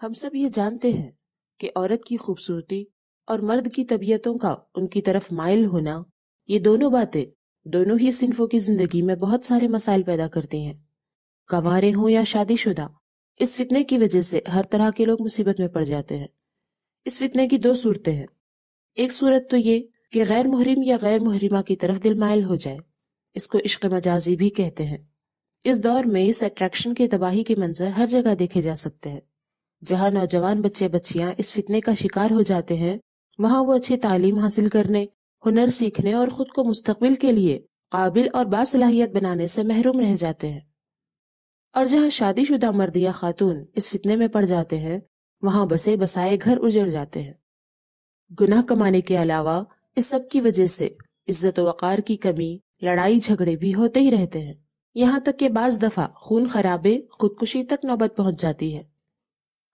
ہم سب یہ جانتے ہیں کہ عورت کی خوبصورتی اور مرد کی طبیعتوں کا ان کی طرف مائل ہونا، یہ دونوں باتیں دونوں ہی صنفوں کی زندگی میں بہت سارے مسائل پیدا کرتی ہیں۔ کنوارے ہوں یا شادی شدہ، اس فتنے کی وجہ سے ہر طرح کے لوگ مصیبت میں پڑ جاتے ہیں۔ اس فتنے کی دو صورتیں ہیں۔ ایک صورت تو یہ کہ غیر محرم یا غیر محرمہ کی طرف دل مائل ہو جائے، اس کو عشق مجازی بھی کہتے ہیں۔ اس دور میں اس اٹریکشن کے تباہی کے منظر ہر جگہ دیکھے جا سکتے ہیں۔ جہاں نوجوان بچے بچیاں اس فتنے کا شکار ہو جاتے ہیں، وہاں وہ اچھی تعلیم حاصل کرنے، ہنر سیکھنے اور خود کو مستقبل کے لیے قابل اور باصلاحیت بنانے سے محروم رہ جاتے ہیں۔ اور جہاں شادی شدہ مرد یا خاتون اس فتنے میں پڑ جاتے ہیں، وہاں بسے بسائے گھر اجڑ جاتے ہیں۔ گناہ کمانے کے علاوہ اس سب کی وجہ سے عزت و وقار کی کمی، لڑائی جھگڑے بھی ہوتے ہی رہتے ہیں، یہاں تک کہ بعض دفعہ خون خرابے، خودکشی تک نوبت پہنچ جاتی ہے۔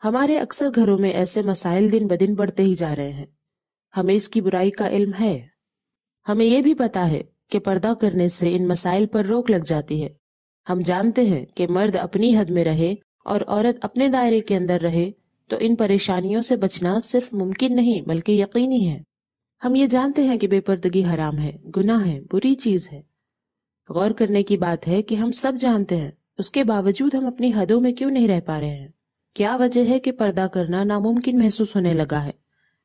ہمارے اکثر گھروں میں ایسے مسائل دن بدن بڑھتے ہی جا رہے ہیں۔ ہمیں اس کی برائی کا علم ہے۔ ہمیں یہ بھی پتا ہے کہ پردہ کرنے سے ان مسائل پر روک لگ جاتی ہے۔ ہم جانتے ہیں کہ مرد اپنی حد میں رہے اور عورت اپنے دائرے کے اندر رہے تو ان پریشانیوں سے بچنا صرف ممکن نہیں بلکہ یقینی ہے۔ ہم یہ جانتے ہیں کہ بے پردگی حرام ہے، گناہ ہے، بری چیز ہے۔ غور کرنے کی بات ہے کہ ہم سب جانتے ہیں، اس کے باوجود ہم اپنی حدوں میں کیوں نہیں رہ پا رہے ہیں؟ کیا وجہ ہے کہ پردہ کرنا ناممکن محسوس ہونے لگا ہے؟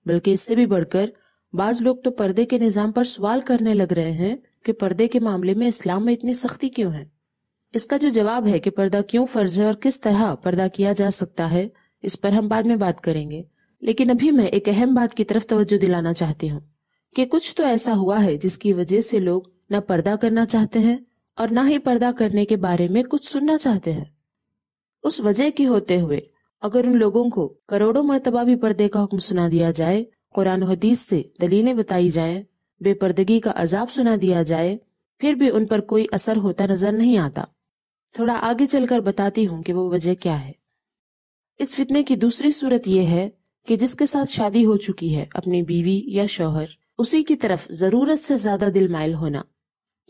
بلکہ اس سے بھی بڑھ کر بعض لوگ تو پردے کے نظام پر سوال کرنے لگ رہے ہیں کہ پردے کے معاملے میں اسلام میں اتنی سختی کیوں ہے؟ اس کا جو جواب ہے کہ پردہ کیوں فرض ہے اور کس طرح پردہ کیا جا سکتا ہے، اس پر ہم بعد میں بات کریں گے۔ لیکن ابھی میں ایک اہم بات کی طرف توجہ دلانا چاہتی ہوں کہ کچھ تو ایسا ہوا ہے جس کی وجہ سے لوگ نہ پردہ کرنا چاہتے ہیں اور نہ ہی پردہ کرنے کے بارے میں کچھ سننا چاہتے ہیں۔ اس وجہ کی ہوتے ہوئے اگر ان لوگوں کو کروڑوں مرتبہ بھی پردے کا حکم سنا دیا جائے، قرآن و حدیث سے دلیلیں بتائی جائیں، بے پردگی کا عذاب سنا دیا جائے، پھر بھی ان پر کوئی اثر ہوتا نظر نہیں آتا۔ تھوڑا آگے چل کر بتاتی ہوں کہ وہ وجہ کیا ہے۔ اس فتنے کی دوسری صورت یہ ہے کہ جس کے ساتھ شادی ہو چکی ہے، اپنی بیوی یا شوہر، اسی کی طرف ضرورت سے زیادہ دل مائل ہونا،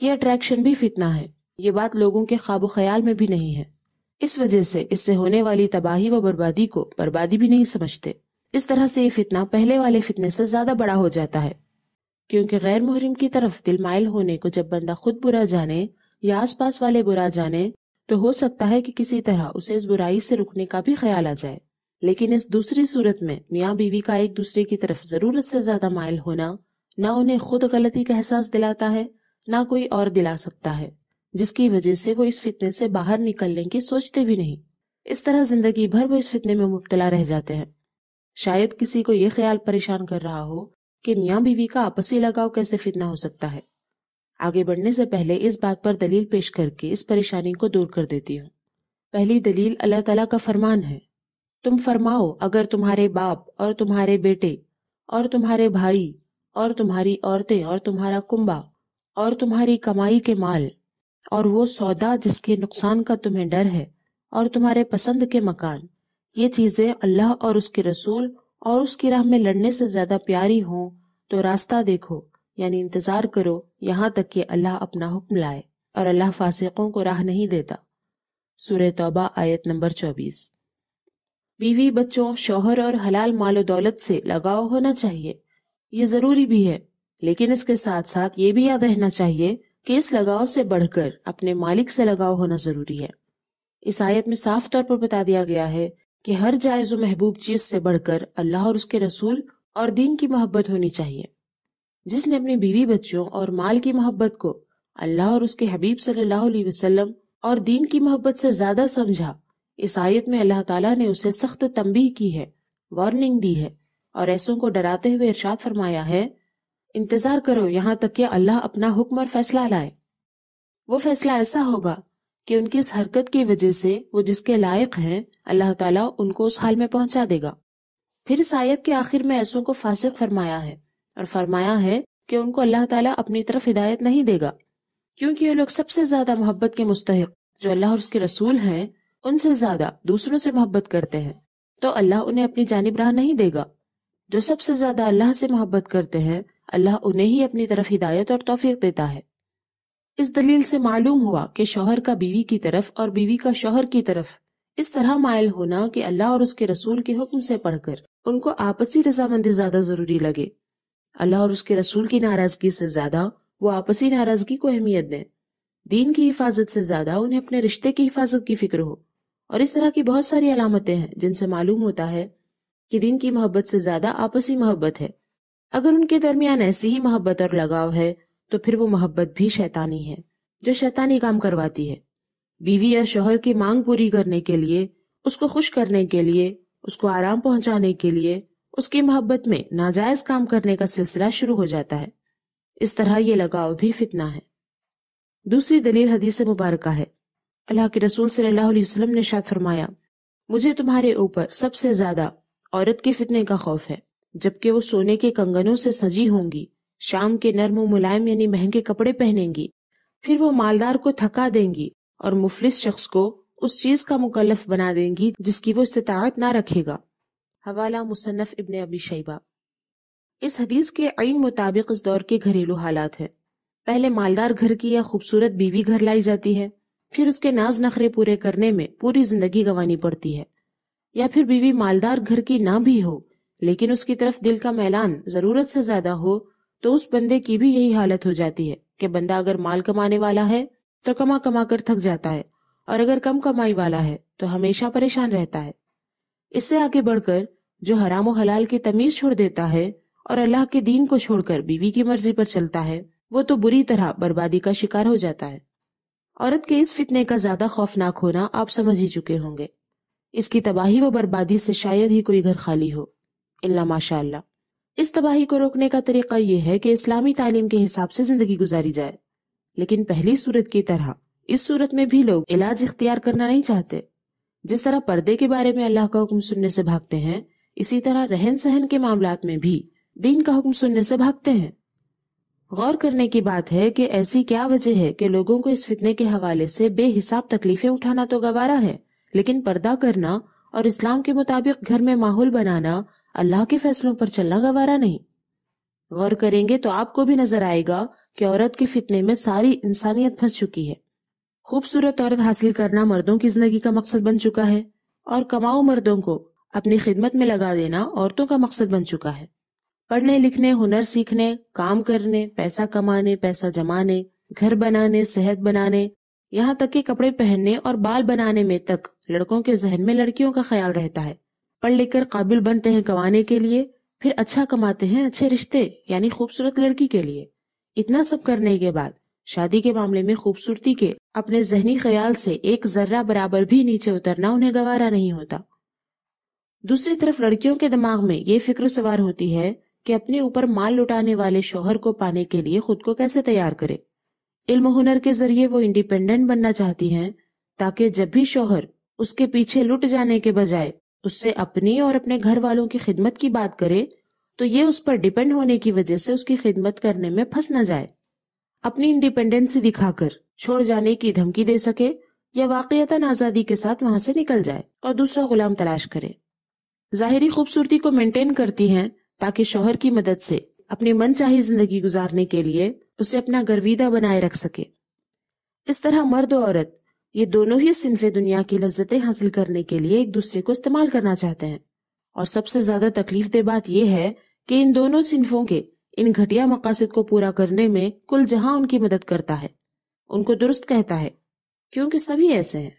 یہ اٹریکشن بھی فتنہ ہے۔ یہ بات لوگوں کے خواب و خیال میں بھی نہیں ہے۔ اس وجہ سے اس سے ہونے والی تباہی و بربادی کو بربادی بھی نہیں سمجھتے۔ اس طرح سے یہ فتنہ پہلے والے فتنے سے زیادہ بڑا ہو جاتا ہے، کیونکہ غیر محرم کی طرف دل مائل ہونے کو جب بندہ خود برا جانے یا آس پاس والے برا جانے تو ہو سکتا ہے کہ کسی طرح اسے اس برائی سے رکنے کا بھی خیال آ جائے۔ لیکن اس دوسری صورت میں میاں بیوی کا ایک دوسرے کی طرف ضرورت سے زیادہ مائل ہونا نہ انہیں خود غلطی کا احساس دلاتا ہے، نہ کوئی اور دلا سکتا ہے، جس کی وجہ سے وہ اس فتنے سے باہر نکلنے کی سوچتے بھی نہیں۔ اس طرح زندگی بھر وہ اس فتنے میں مبتلا رہ جاتے ہیں۔ شاید کسی کو یہ خیال پریشان کر رہا ہو کہ میاں بیوی کا آپسی لگاؤ کیسے فتنہ ہو سکتا ہے۔ آگے بڑھنے سے پہلے اس بات پر دلیل پیش کر کے اس پریشانی کو دور کر دیتی ہوں۔ پہلی دلیل اللہ تعالیٰ کا فرمان ہے، تم فرماؤ اگر تمہارے باپ اور تمہارے بیٹے اور تمہارے بھائی اور تمہاری عورتیں اور تمہارا کنبہ اور تمہاری کمائی کے مال اور وہ سودا جس کے نقصان کا تمہیں ڈر ہے اور تمہارے پسند کے مکان، یہ چیزیں اللہ اور اس کے رسول اور اس کی راہ میں لڑنے سے زیادہ پیاری ہوں تو راستہ دیکھو، یعنی انتظار کرو یہاں تک کہ اللہ اپنا حکم لائے، اور اللہ فاسقوں کو راہ نہیں دیتا۔ سورہ توبہ آیت نمبر 24۔ بیوی، بچوں، شوہر اور حلال مال و دولت سے لگاؤ ہونا چاہیے، یہ ضروری بھی ہے، لیکن اس کے ساتھ ساتھ یہ بھی یاد رہنا چاہیے کہ اس لگاؤ سے بڑھ کر اپنے مالک سے لگاؤ ہونا ضروری ہے۔ اس آیت میں صاف طور پر بتا دیا گیا ہے کہ ہر جائز و محبوب چیز سے بڑھ کر اللہ اور اس کے رسول اور دین کی محبت ہونی چاہیے۔ جس نے اپنی بیوی، بچوں اور مال کی محبت کو اللہ اور اس کے حبیب صلی اللہ علیہ وسلم اور دین کی محبت سے زیادہ سمجھا، اس آیت میں اللہ تعالیٰ نے اسے سخت تنبیہ کی ہے، وارننگ دی ہے، اور ایسوں کو ڈراتے ہوئے ارشاد فرمایا ہے، انتظار کرو یہاں تک کہ اللہ اپنا حکم اور فیصلہ لائے۔ وہ فیصلہ ایسا ہوگا کہ ان کی اس حرکت کی وجہ سے وہ جس کے لائق ہیں، اللہ تعالیٰ ان کو اس حال میں پہنچا دے گا۔ پھر اس آیت کے آخر میں ایسوں کو فاسق فرمایا ہے، اور فرمایا ہے کہ ان کو اللہ تعالیٰ اپنی طرف ہدایت نہیں دے گا، کیونکہ یہ لوگ سب سے زیادہ محبت کے مستحق جو اللہ اور اس کے رسول ہیں ان سے زیادہ دوسروں سے محبت کرتے ہیں، تو اللہ انہیں اپنی جانب راہ نہیں دے گا۔ جو سب سے زیادہ اللہ سے محبت کرتے ہیں، اللہ انہیں ہی اپنی طرف ہدایت اور توفیق دیتا ہے۔ اس دلیل سے معلوم ہوا کہ شوہر کا بیوی کی طرف اور بیوی کا شوہر کی طرف اس طرح مائل ہونا کہ اللہ اور اس کے رسول کے حکم سے پڑھ کر ان کو آپسی رضامندی زیادہ ضروری لگے، اللہ اور اس کے رسول کی ناراضگی سے زیادہ وہ آپسی ناراضگی کو اہمیت دیں، دین کی حفاظت سے زیادہ انہیں اپنے رشتے کی حفاظت کی فکر ہو، اور اس طرح کی بہت ساری علامتیں ہیں جن سے معلوم ہوتا ہے کہ دین کی محبت سے زیادہ آپسی محبت ہے۔ اگر ان کے درمیان ایسی ہی محبت اور لگاؤ ہے تو پھر وہ محبت بھی شیطانی ہے جو شیطانی کام کرواتی ہے۔ بیوی یا شوہر کی مانگ پوری کرنے کے لیے، اس کو خوش کرنے کے لیے، اس کو آرام پہنچانے کے لیے اس کی محبت میں ناجائز کام کرنے کا سلسلہ شروع ہو جاتا ہے۔ اس طرح یہ لگاؤ بھی فتنہ ہے۔ دوسری دلیل حدیث مبارکہ ہے، اللہ کے رسول صلی اللہ علیہ وسلم نے ارشاد فرمایا، مجھے تمہارے اوپر سب سے زیادہ عورت کے فتنے کا خوف ہے، جبکہ وہ سونے کے کنگنوں سے سجی ہوں گی، شام کے نرم و ملائم یعنی مہنگے کپڑے پہنیں گی، پھر وہ مالدار کو تھکا دیں گی اور مفلس شخص کو اس چیز کا مکلف بنا دیں گی جس کی وہ استطاعت نہ رکھے گا۔ حوالہ مصنف ابن ابی شیبہ۔ اس حدیث کے عین مطابق اس دور کے گھریلو حالات ہیں۔ پہلے مالدار گھر کی یا خوبصورت بیوی گھر لائی جاتی ہے، پھر اس کے ناز نخرے پورے کرنے میں پوری زندگی گنوانی پڑتی ہے، یا پھر بیوی مالدار گھر کی نہ بھی ہو لیکن اس کی طرف دل کا میلان ضرورت سے زیادہ ہو تو اس بندے کی بھی یہی حالت ہو جاتی ہے کہ بندہ اگر مال کمانے والا ہے تو کما کما کر تھک جاتا ہے، اور اگر کم کمائی والا ہے تو ہمیشہ پریشان رہتا ہے۔ اس سے آگے بڑھ کر جو حرام و حلال کی تمیز چھوڑ دیتا ہے اور اللہ کے دین کو چھوڑ کر بیوی کی مرضی پر چلتا ہے، وہ تو بری طرح بربادی کا شکار ہو جاتا ہے۔ عورت کے اس فتنے کا زیادہ خوفناک ہونا آپ سمجھ ہی چکے ہوں گے۔ اس کی تباہی و بربادی سے شاید ہی کوئی گھر خالی ہو، الا ماشاء اللہ۔ اس تباہی کو روکنے کا طریقہ یہ ہے کہ اسلامی تعلیم کے حساب سے زندگی گزاری جائے، لیکن پہلی صورت کی طرح اس صورت میں بھی لوگ علاج اختیار کرنا نہیں چاہتے۔ جس طرح پردے کے بارے میں اللہ کا حکم سننے سے بھاگتے ہیں، اسی طرح رہن سہن کے معاملات میں بھی دین کا حکم سننے سے بھاگتے ہیں۔ غور کرنے کی بات ہے کہ ایسی کیا وجہ ہے کہ لوگوں کو اس فتنے کے حوالے سے بے حساب تکلیفیں اٹھانا تو گوارا ہے، لیکن پردہ کرنا اور اسلام کے مطابق گھر میں ماحول بنانا، اللہ کے فیصلوں پر چلنا گوارا نہیں۔ غور کریں گے تو آپ کو بھی نظر آئے گا کہ عورت کے فتنے میں ساری انسانیت پھنس چکی ہے۔ خوبصورت عورت حاصل کرنا مردوں کی زندگی کا مقصد بن چکا ہے، اور کماؤ مردوں کو اپنی خدمت میں لگا دینا عورتوں کا مقصد بن چکا ہے۔ پڑھنے لکھنے، ہنر سیکھنے، کام کرنے، پیسہ کمانے، پیسہ جمانے، گھر بنانے، صحت بنانے، یہاں تک کہ کپڑے پہننے اور بال بنانے میں تک لڑکوں کے ذہن میں لڑکیوں کا خیال رہتا ہے۔ پڑھ لکھ کر قابل بنتے ہیں کمانے کے لیے، پھر اچھا کماتے ہیں اچھے رشتے یعنی خوبصورت لڑکی کے لیے۔ اتنا سب کرنے کے بعد شادی کے معاملے میں خوبصورتی کے اپنے ذہنی خیال سے ایک ذرہ برابر بھی نیچے اترنا انہیں گوارا نہیں ہوتا۔ دوسری طرف لڑکیوں کے دماغ میں یہ فکر سوار ہوتی ہے کہ اپنے اوپر مال لٹانے والے شوہر کو پانے کے لیے خود کو کیسے تیار کرے۔ علم و ہنر کے ذریعے وہ انڈیپینڈنٹ بننا چاہتی ہیں تاکہ جب بھی شوہر اس کے پیچھے لٹ جانے کے بجائے اس سے اپنی اور اپنے گھر والوں کی خدمت کی بات کرے تو یہ اس پر ڈیپینڈ ہونے کی وجہ سے اس کی خدمت کرنے میں پھنس نہ جائے، اپنی انڈیپینڈنسی دکھا کر چھوڑ جانے کی دھمکی دے سکے، یا واقعتاً آزادی کے ساتھ وہاں سے نکل جائے اور دوسرا غلام تلاش کرے۔ ظاہری خوبصورتی کو مینٹین کرتی ہیں تاکہ شوہر کی مدد سے اپنی من چاہی زندگی گزارنے کے لیے اسے اپنا گرویدہ بنائے رکھ سکے۔ اس طرح مرد و عورت یہ دونوں ہی صنف دنیا کی لذتیں حاصل کرنے کے لیے ایک دوسرے کو استعمال کرنا چاہتے ہیں، اور سب سے زیادہ تکلیف دہ بات یہ ہے کہ ان دونوں صنفوں کے ان گھٹیا مقاصد کو پورا کرنے میں کل جہاں ان کی مدد کرتا ہے، ان کو درست کہتا ہے، کیونکہ سبھی ایسے ہیں۔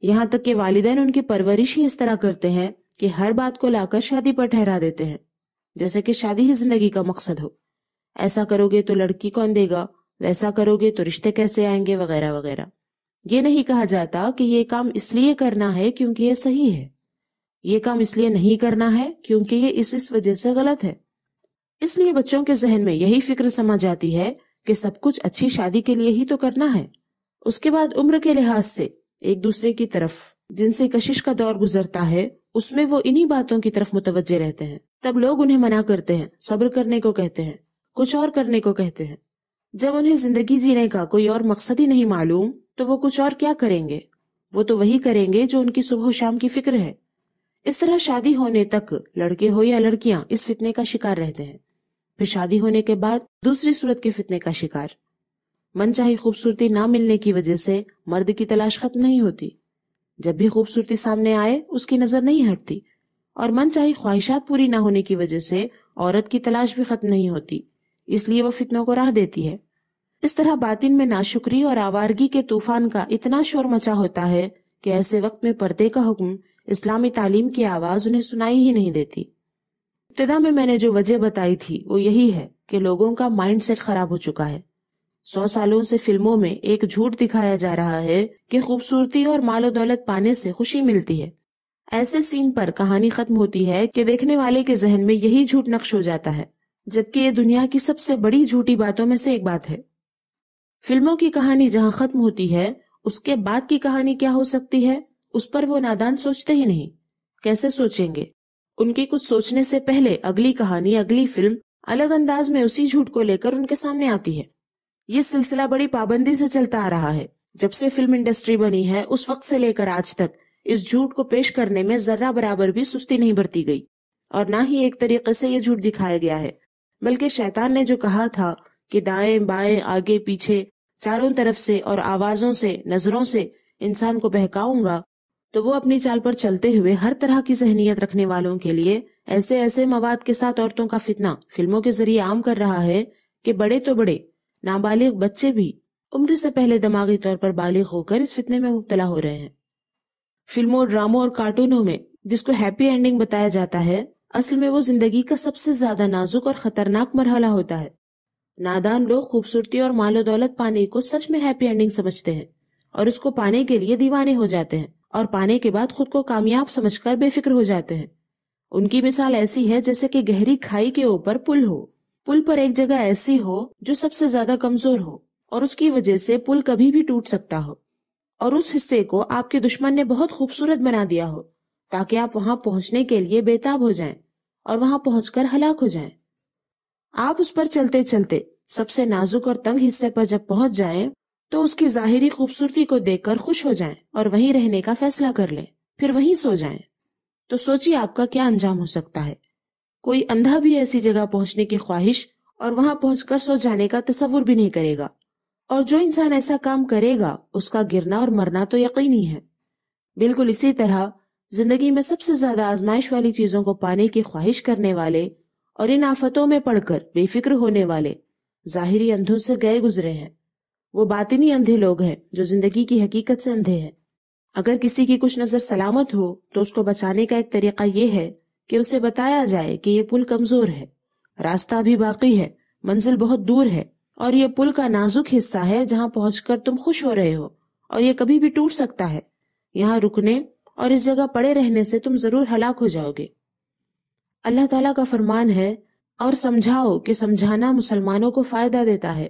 یہاں تک کہ والدین ان کی پرورش ہی اس طرح کرتے ہیں کہ ہر بات کو لا کر شادی پر ٹھہرا دیتے ہیں، جیسے کہ شادی ہی زندگی کا مقصد ہو۔ ایسا کرو گے تو لڑکی کون دے گا، ویسا کرو گے تو رشتے کیسے آئیں گے، وغیرہ وغیرہ۔ یہ نہیں کہا جاتا کہ یہ کام اس لیے کرنا ہے کیونکہ یہ صحیح ہے، یہ کام اس لیے نہیں کرنا ہے کیونکہ یہ اس وجہ سے غلط ہے۔ اس لیے بچوں کے ذہن میں یہی فکر سما جاتی ہے کہ سب کچھ اچھی شادی کے لیے ہی تو کرنا ہے۔ اس کے بعد عمر کے لحاظ سے ایک دوسرے کی طرف جن سے کشش کا دور گزرتا ہے اس میں وہ انہی باتوں کی طرف متوجہ رہتے ہیں۔ تب لوگ انہیں منع کرتے ہیں، صبر کرنے کو کہتے ہیں، کچھ اور کرنے کو کہتے ہیں۔ جب انہیں زندگی جینے کا کوئی اور مقصد ہی نہیں معلوم تو وہ کچھ اور کیا کریں گے؟ وہ تو وہی کریں گے جو ان کی صبح و شام کی فکر ہے۔ اس طرح شادی ہونے تک لڑکے ہو یا لڑکیاں اس فتنے کا شکار رہتے ہیں، پھر شادی ہونے کے بعد دوسری صورت کے فتنے کا شکار۔ من چاہی خوبصورتی نہ ملنے کی وجہ سے مرد کی تلاش ختم نہیں ہوتی، جب بھی خوبصورتی سامنے آئے اس کی نظر نہیں ہٹتی، اور من چاہی خواہشات پوری نہ ہونے کی وجہ سے عورت کی تلاش بھی ختم نہیں ہوتی، اس لیے وہ فتنوں کو راہ دیتی ہے۔ اس طرح باطن میں ناشکری اور آوارگی کے طوفان کا اتنا شور مچا ہوتا ہے کہ ایسے وقت میں پردے کا حکم، اسلامی تعلیم کی آواز انہیں سنائی ہی نہیں دیتی۔ ابتدا میں نے جو وجہ بتائی تھی وہ یہی ہے کہ لوگوں کا مائنڈ سیٹ خراب ہو چکا ہے۔ 100 سالوں سے فلموں میں ایک جھوٹ دکھایا جا رہا ہے کہ خوبصورتی اور مال و دولت پانے سے خوشی ملتی ہے۔ ایسے سین پر کہانی ختم ہوتی ہے کہ دیکھنے والے کے ذہن میں یہی جھوٹ نقش ہو جاتا ہے، جبکہ یہ دنیا کی سب سے بڑی جھوٹی باتوں میں سے ایک بات ہے۔ فلموں کی کہانی جہاں ختم ہوتی ہے، اس کے بعد کی کہانی کیا ہو سکتی ہے اس پر وہ نادان سوچتے ہی نہیں۔ کیسے سوچیں گے؟ ان کی کچھ سوچنے سے پہلے اگلی کہانی، اگلی فلم الگ انداز میں اسی جھوٹ کو لے کر ان کے سامنے آتی ہے۔ یہ سلسلہ بڑی پابندی سے چلتا آ رہا ہے۔ جب سے فلم انڈسٹری بنی ہے اس وقت سے لے کر آج تک اس جھوٹ کو پیش کرنے میں ذرہ برابر بھی سستی نہیں برتی گئی، اور نہ ہی ایک طریقے سے یہ جھوٹ دکھایا گیا ہے، بلکہ شیطان نے جو کہا تھا کہ دائیں بائیں آگے پیچھے چاروں طرف سے اور آوازوں سے، نظروں سے انسان کو بہکاؤں گا، تو وہ اپنی چال پر چلتے ہوئے ہر طرح کی ذہنیت رکھنے والوں کے لیے ایسے مواد کے ساتھ عورتوں کا فتنہ فلموں کے ذریعے عام کر رہا ہے کہ بڑے تو بڑے، نابالغ بچے بھی عمر سے پہلے دماغی طور پر بالغ ہو کر اس فتنے میں مبتلا ہو رہے ہیں۔ فلموں، ڈراموں اور کارٹونوں میں جس کو ہیپی اینڈنگ بتایا جاتا ہے، اصل میں وہ زندگی کا سب سے زیادہ نازک اور خطرناک مرحلہ ہوتا ہے۔ نادان لوگ خوبصورتی اور مال و دولت پانے کو سچ میں ہیپی اینڈنگ سمجھتے ہیں، اور اس کو پانے کے لیے دیوانے ہو جاتے ہیں، اور پانے کے بعد خود کو کامیاب سمجھ کر بے فکر ہو جاتے ہیں۔ ان کی مثال ایسی ہے جیسے کہ گہری کھائی کے اوپر پل ہو، پل پر ایک جگہ ایسی ہو جو سب سے زیادہ کمزور ہو، اور اس کی وجہ سے پل کبھی بھی ٹوٹ سکتا ہو، اور اس حصے کو آپ کے دشمن نے بہت خوبصورت بنا دیا ہو تاکہ آپ وہاں پہنچنے کے لیے بےتاب ہو جائیں اور وہاں پہنچ کر ہلاک ہو جائیں۔ آپ اس پر چلتے چلتے سب سے نازک اور تنگ حصے پر جب پہنچ جائیں تو اس کی ظاہری خوبصورتی کو دیکھ کر خوش ہو جائیں اور وہیں رہنے کا فیصلہ کر لیں، پھر وہیں سو جائیں۔ تو سوچیے آپ کا کیا انجام ہو سکتا ہے۔ کوئی اندھا بھی ایسی جگہ پہنچنے کی خواہش اور وہاں پہنچ کر سو جانے کا تصور بھی نہیں کرے گا، اور جو انسان ایسا کام کرے گا اس کا گرنا اور مرنا تو یقینی ہے۔ بالکل اسی طرح زندگی میں سب سے زیادہ آزمائش والی چیزوں کو پانے کی خواہش کرنے والے اور ان آفتوں میں پڑھ کر بے فکر ہونے والے ظاہری اندھوں سے گئے گزرے ہیں۔ وہ باطنی اندھے لوگ ہیں جو زندگی کی حقیقت سے اندھے ہیں۔ اگر کسی کی کچھ نظر سلامت ہو تو اس کو بچانے کا ایک طریقہ یہ ہے کہ اسے بتایا جائے کہ یہ پل کمزور ہے، راستہ بھی باقی ہے، منزل بہت دور ہے، اور یہ پل کا نازک حصہ ہے جہاں پہنچ کر تم خوش ہو رہے ہو، اور یہ کبھی بھی ٹوٹ سکتا ہے۔ یہاں رکنے اور اس جگہ پڑے رہنے سے تم ضرور ہلاک ہو جاؤ گے۔ اللہ تعالیٰ کا فرمان ہے، اور سمجھاؤ کہ سمجھانا مسلمانوں کو فائدہ دیتا ہے۔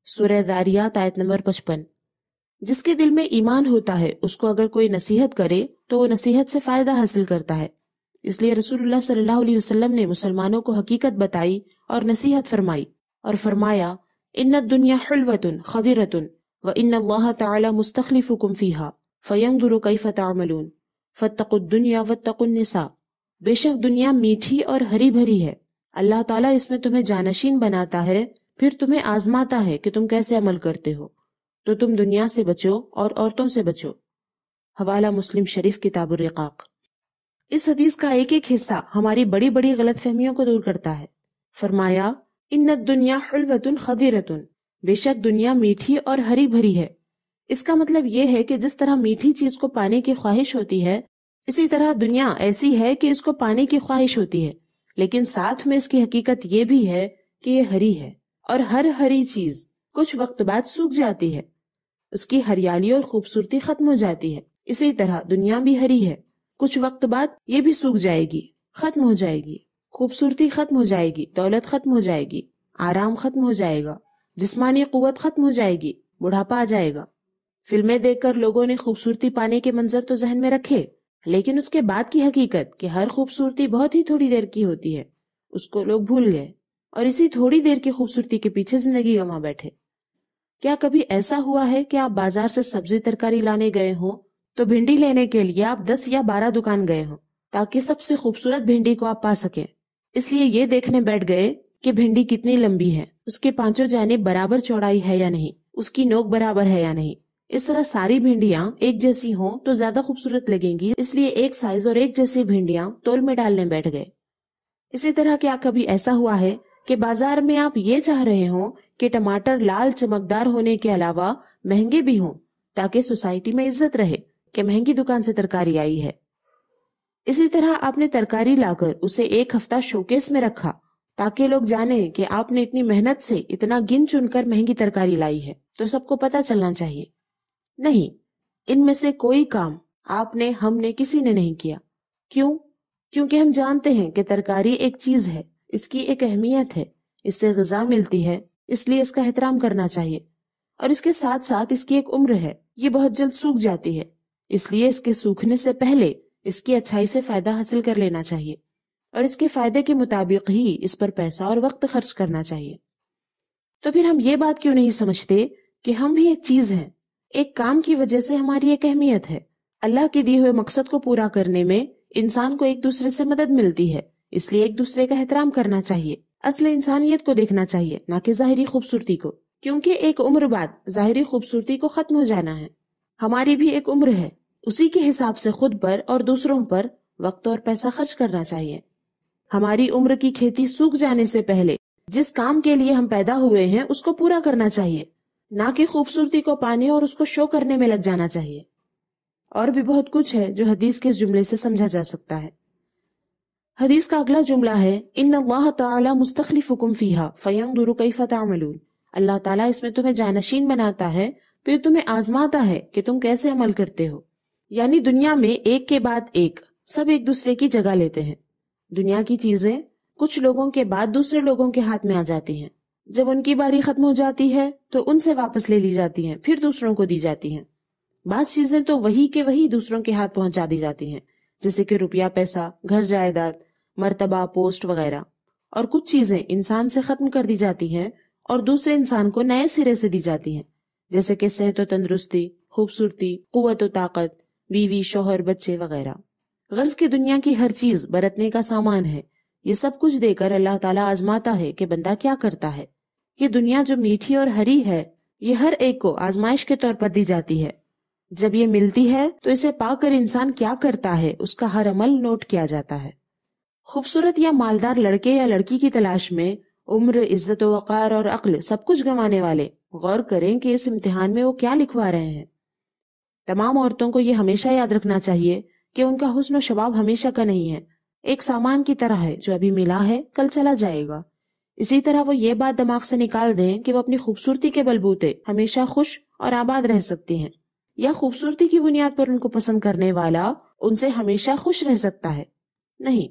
سورہ ذاریات آیت نمبر 55۔ جس کے دل میں ایمان ہوتا ہے اس کو اگر کوئی نصیحت کرے تو وہ نصیحت سے فائدہ حاصل کرتا ہے۔ اس لیے رسول اللہ صلی اللہ علیہ وسلم نے مسلمانوں کو حقیقت بتائی اور نصیحت فرمائی، اور فرمایا ان الدنیا حلوۃ خضرۃ وان اللہ تعالی مستخلفکم فیہا فینظر کیف تعملون فاتقوا الدنیا واتقوا النساء۔ بے شک دنیا میٹھی اور ہری بھری ہے، اللہ تعالیٰ اس میں تمہیں جانشین بناتا ہے، پھر تمہیں آزماتا ہے کہ تم کیسے عمل کرتے ہو، تو تم دنیا سے بچو اور عورتوں سے بچو۔ حوالہ مسلم شریف کتاب الرقاق۔ اس حدیث کا ایک ایک حصہ ہماری بڑی بڑی غلط فہمیوں کو دور کرتا ہے۔ فرمایا ان الدنیا حلوۃ خضرۃ، بے شک دنیا میٹھی اور ہری بھری ہے۔ اس کا مطلب یہ ہے کہ جس طرح میٹھی چیز کو پانے کی خواہش ہوتی ہے، اسی طرح دنیا ایسی ہے کہ اس کو پانے کی خواہش ہوتی ہے، لیکن ساتھ میں اس کی حقیقت یہ بھی ہے کہ یہ ہری ہے، اور ہر ہری چیز کچھ وقت بعد سوکھ جاتی ہے، اس کی ہریالی اور خوبصورتی ختم ہو جاتی ہے۔ اسی طرح دنیا بھی ہری ہے، کچھ وقت بعد یہ بھی سوکھ جائے گی، ختم ہو جائے گی، خوبصورتی ختم ہو جائے گی، دولت ختم ہو جائے گی، آرام ختم ہو جائے گا، جسمانی قوت ختم ہو جائے گی، بڑھاپا آ جائے گا۔ فلمیں دیکھ کر لوگوں نے خوبصورتی پانے کے منظر تو ذہن میں رکھے، لیکن اس کے بعد کی حقیقت کہ ہر خوبصورتی بہت ہی تھوڑی دیر کی ہوتی ہے، اس کو لوگ بھول گئے، اور اسی تھوڑی دیر کی خوبصورتی کے پیچھے زندگی گنوا بیٹھے۔ کیا کبھی ایسا ہوا ہے کہ آپ بازار سے سبزی ترکاری لانے گئے ہوں تو بھنڈی لینے کے لیے آپ 10 یا 12 دکان گئے ہوں تاکہ سب سے خوبصورت بھنڈی کو آپ پا سکیں؟ اس لیے یہ دیکھنے بیٹھ گئے کہ بھنڈی کتنی لمبی ہے، اس کے پانچوں جانب برابر چوڑائی ہے یا نہیں، اس کی نوک برابر ہے یا نہیں، اس طرح ساری بھنڈیاں ایک جیسی ہوں تو زیادہ خوبصورت لگیں گی، اس لیے ایک سائز اور ایک جیسی بھنڈیاں تول میں ڈالنے بیٹھ گئے۔ اسی طرح کیا کبھی ایسا ہوا ہے کہ بازار میں آپ یہ چاہ رہے ہوں کہ ٹماٹر لال چمکدار ہونے کے علاوہ مہنگے بھی ہوں تاکہ سوسائٹی میں عزت رہے کہ مہنگی دکان سے ترکاری آئی ہے؟ اسی طرح آپ نے ترکاری لا کر اسے ایک ہفتہ شوکیس میں رکھا تاکہ لوگ جانیں کہ آپ نے اتنی محنت سے اتنا گن چن کر مہنگی ترکاری لائی ہے، تو سب کو پتہ چلنا چاہیے۔ نہیں، ان میں سے کوئی کام آپ نے، ہم نے، کسی نے نہیں کیا۔ کیوں؟ کیونکہ ہم جانتے ہیں کہ ترکاری ایک چیز ہے، اس کی ایک اہمیت ہے، اس سے غذا ملتی ہے، اس لیے اس کا احترام کرنا چاہیے، اور اس کے ساتھ ساتھ اس کی ایک عمر ہے، یہ بہت جلد سوکھ جاتی ہے، اس لیے اس کے سوکھنے سے پہلے اس کی اچھائی سے فائدہ حاصل کر لینا چاہیے، اور اس کے فائدے کے مطابق ہی اس پر پیسہ اور وقت خرچ کرنا چاہیے۔ تو پھر ہم یہ بات کیوں نہیں سمجھتے کہ ہم بھی ایک چیز ہیں، ایک کام کی وجہ سے ہماری ایک اہمیت ہے۔ اللہ کے دیے ہوئے مقصد کو پورا کرنے میں انسان کو ایک دوسرے سے مدد ملتی ہے، اس لیے ایک دوسرے کا احترام کرنا چاہیے، اصل انسانیت کو دیکھنا چاہیے، نہ کہ ظاہری خوبصورتی کو، کیونکہ ایک عمر بعد ظاہری خوبصورتی کو ختم ہو جانا ہے۔ ہماری بھی ایک عمر ہے، اسی کے حساب سے خود پر اور دوسروں پر وقت اور پیسہ خرچ کرنا چاہیے۔ ہماری عمر کی کھیتی سوکھ جانے سے پہلے جس کام کے لیے ہم پیدا ہوئے ہیں اس کو پورا کرنا چاہیے، نہ کہ خوبصورتی کو پانے اور اس کو شو کرنے میں لگ جانا چاہیے۔ اور بھی بہت کچھ ہے جو حدیث کے اس جملے سے سمجھا جا سکتا ہے۔ حدیث کا اگلا جملہ ہے، ان اللہ تعالی مستخلفکم فیہا فینظر کیف تعملون۔ اللہ تعالیٰ اس میں تمہیں جانشین بناتا ہے، پھر تمہیں آزماتا ہے کہ تم کیسے عمل کرتے ہو۔ یعنی دنیا میں ایک کے بعد ایک سب ایک دوسرے کی جگہ لیتے ہیں۔ دنیا کی چیزیں کچھ لوگوں کے بعد دوسرے لوگوں کے ہاتھ میں آ جاتی ہیں، جب ان کی باری ختم ہو جاتی ہے تو ان سے واپس لے لی جاتی ہیں، پھر دوسروں کو دی جاتی ہیں۔ بعض چیزیں تو وہی کے وہی دوسروں کے ہاتھ پہنچا دی جاتی ہیں، جیسے کہ روپیہ پیسہ، گھر جائیداد، مرتبہ، پوسٹ وغیرہ، اور کچھ چیزیں انسان سے ختم کر دی جاتی ہیں اور دوسرے انسان کو نئے سرے سے دی جاتی ہیں، جیسے کہ صحت و تندرستی، خوبصورتی، قوت و طاقت، بیوی، شوہر، بچے وغیرہ۔ غرض کی دنیا کی ہر چیز برتنے کا سامان ہے۔ یہ سب کچھ دے کر اللہ تعالیٰ آزماتا ہے کہ بندہ کیا کرتا ہے۔ یہ دنیا جو میٹھی اور ہری ہے، یہ ہر ایک کو آزمائش کے طور پر دی جاتی ہے۔ جب یہ ملتی ہے تو اسے پا کر انسان کیا کرتا ہے اس کا ہر عمل نوٹ کیا جاتا ہے۔ خوبصورت یا مالدار لڑکے یا لڑکی کی تلاش میں عمر، عزت و وقار اور عقل سب کچھ گنوانے والے غور کریں کہ اس امتحان میں وہ کیا لکھوا رہے ہیں۔ تمام عورتوں کو یہ ہمیشہ یاد رکھنا چاہیے کہ ان کا حسن و شباب ہمیشہ کا نہیں ہے، ایک سامان کی طرح ہے جو ابھی ملا ہے کل چلا جائے گا۔ اسی طرح وہ یہ بات دماغ سے نکال دیں کہ وہ اپنی خوبصورتی کے بلبوتے ہمیشہ خوش اور آباد رہ سکتی ہیں، یا خوبصورتی کی بنیاد پر ان کو پسند کرنے والا ان سے ہمیشہ خوش رہ سکتا ہے۔ نہیں،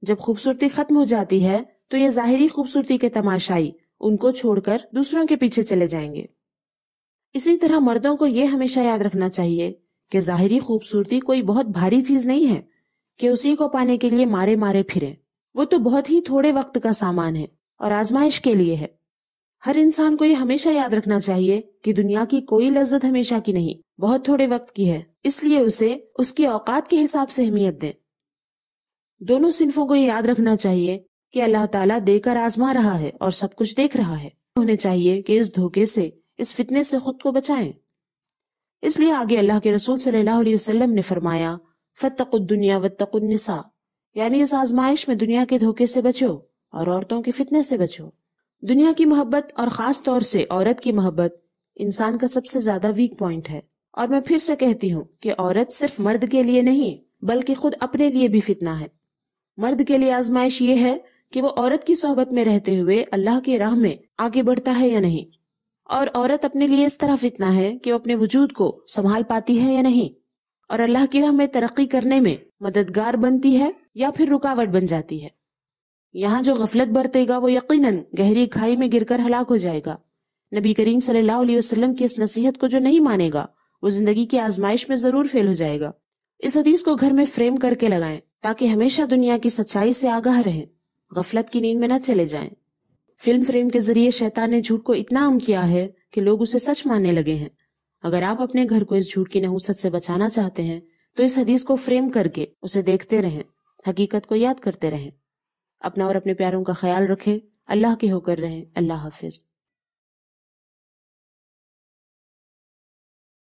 جب خوبصورتی ختم ہو جاتی ہے تو یہ ظاہری خوبصورتی کے تماشائی ان کو چھوڑ کر دوسروں کے پیچھے چلے جائیں گے۔ اسی طرح مردوں کو یہ ہمیشہ یاد رکھنا چاہیے کہ ظاہری خوبصورتی کوئی بہت بھاری چیز نہیں ہے کہ اسی کو پانے کے لیے مارے مارے پھریں۔ وہ تو بہت ہی تھوڑے وقت کا سامان ہے اور آزمائش کے لیے ہے۔ ہر انسان کو یہ ہمیشہ یاد رکھنا چاہیے کہ دنیا کی کوئی لذت ہمیشہ کی نہیں، بہت تھوڑے وقت کی ہے، اس لیے اسے اس کی اوقات کے حساب سے اہمیت دیں۔ دونوں صنفوں کو یہ یاد رکھنا چاہیے کہ اللہ تعالیٰ دے کر آزما رہا ہے اور سب کچھ دیکھ رہا ہے۔ ہونے چاہیے کہ اس دھوکے سے، اس فتنے سے خود کو بچائیں۔ اس لیے آگے اللہ کے رسول صلی اللہ علیہ وسلم نے فرمایا، فاتقوا الدنیا واتقوا النساء، یعنی اس آزمائش میں دنیا کے دھوکے سے بچو اور عورتوں کے فتنے سے بچو۔ دنیا کی محبت اور خاص طور سے عورت کی محبت انسان کا سب سے زیادہ ویک پوائنٹ ہے، اور میں پھر سے کہتی ہوں کہ عورت صرف مرد کے لیے نہیں بلکہ خود اپنے لیے بھی فتنہ ہے۔ مرد کے لیے آزمائش یہ ہے کہ وہ عورت کی صحبت میں رہتے ہوئے اللہ کی راہ میں آگے بڑھتا ہے یا نہیں، اور عورت اپنے لیے اس طرح فتنہ ہے کہ وہ اپنے وجود کو سنبھال پاتی ہے یا نہیں، اور اللہ کی راہ میں ترقی کرنے میں مددگار بنتی ہے یا پھر رکاوٹ بن جاتی ہے۔ یہاں جو غفلت برتے گا وہ یقیناً گہری کھائی میں گر کر ہلاک ہو جائے گا۔ نبی کریم صلی اللہ علیہ وسلم کی اس نصیحت کو جو نہیں مانے گا وہ زندگی کی آزمائش میں ضرور فیل ہو جائے گا۔ اس حدیث کو گھر میں فریم کر کے لگائیں تاکہ ہمیشہ دنیا کی سچائی سے آگاہ رہیں، غفلت کی نیند میں نہ چلے جائیں۔ فلم فریم کے ذریعے شیطان نے جھوٹ کو اتنا عام کیا ہے کہ لوگ اسے سچ ماننے لگے ہیں۔ اگر آپ اپنے گھر کو اس جھوٹ کی نحوست سے بچانا چاہتے ہیں تو اس حدیث کو فریم کر کے اسے دیکھتے رہیں، حقیقت کو یاد کرتے رہیں۔ اپنا اور اپنے پیاروں کا خیال رکھیں، اللہ کے ہو کر رہیں۔ اللہ حافظ۔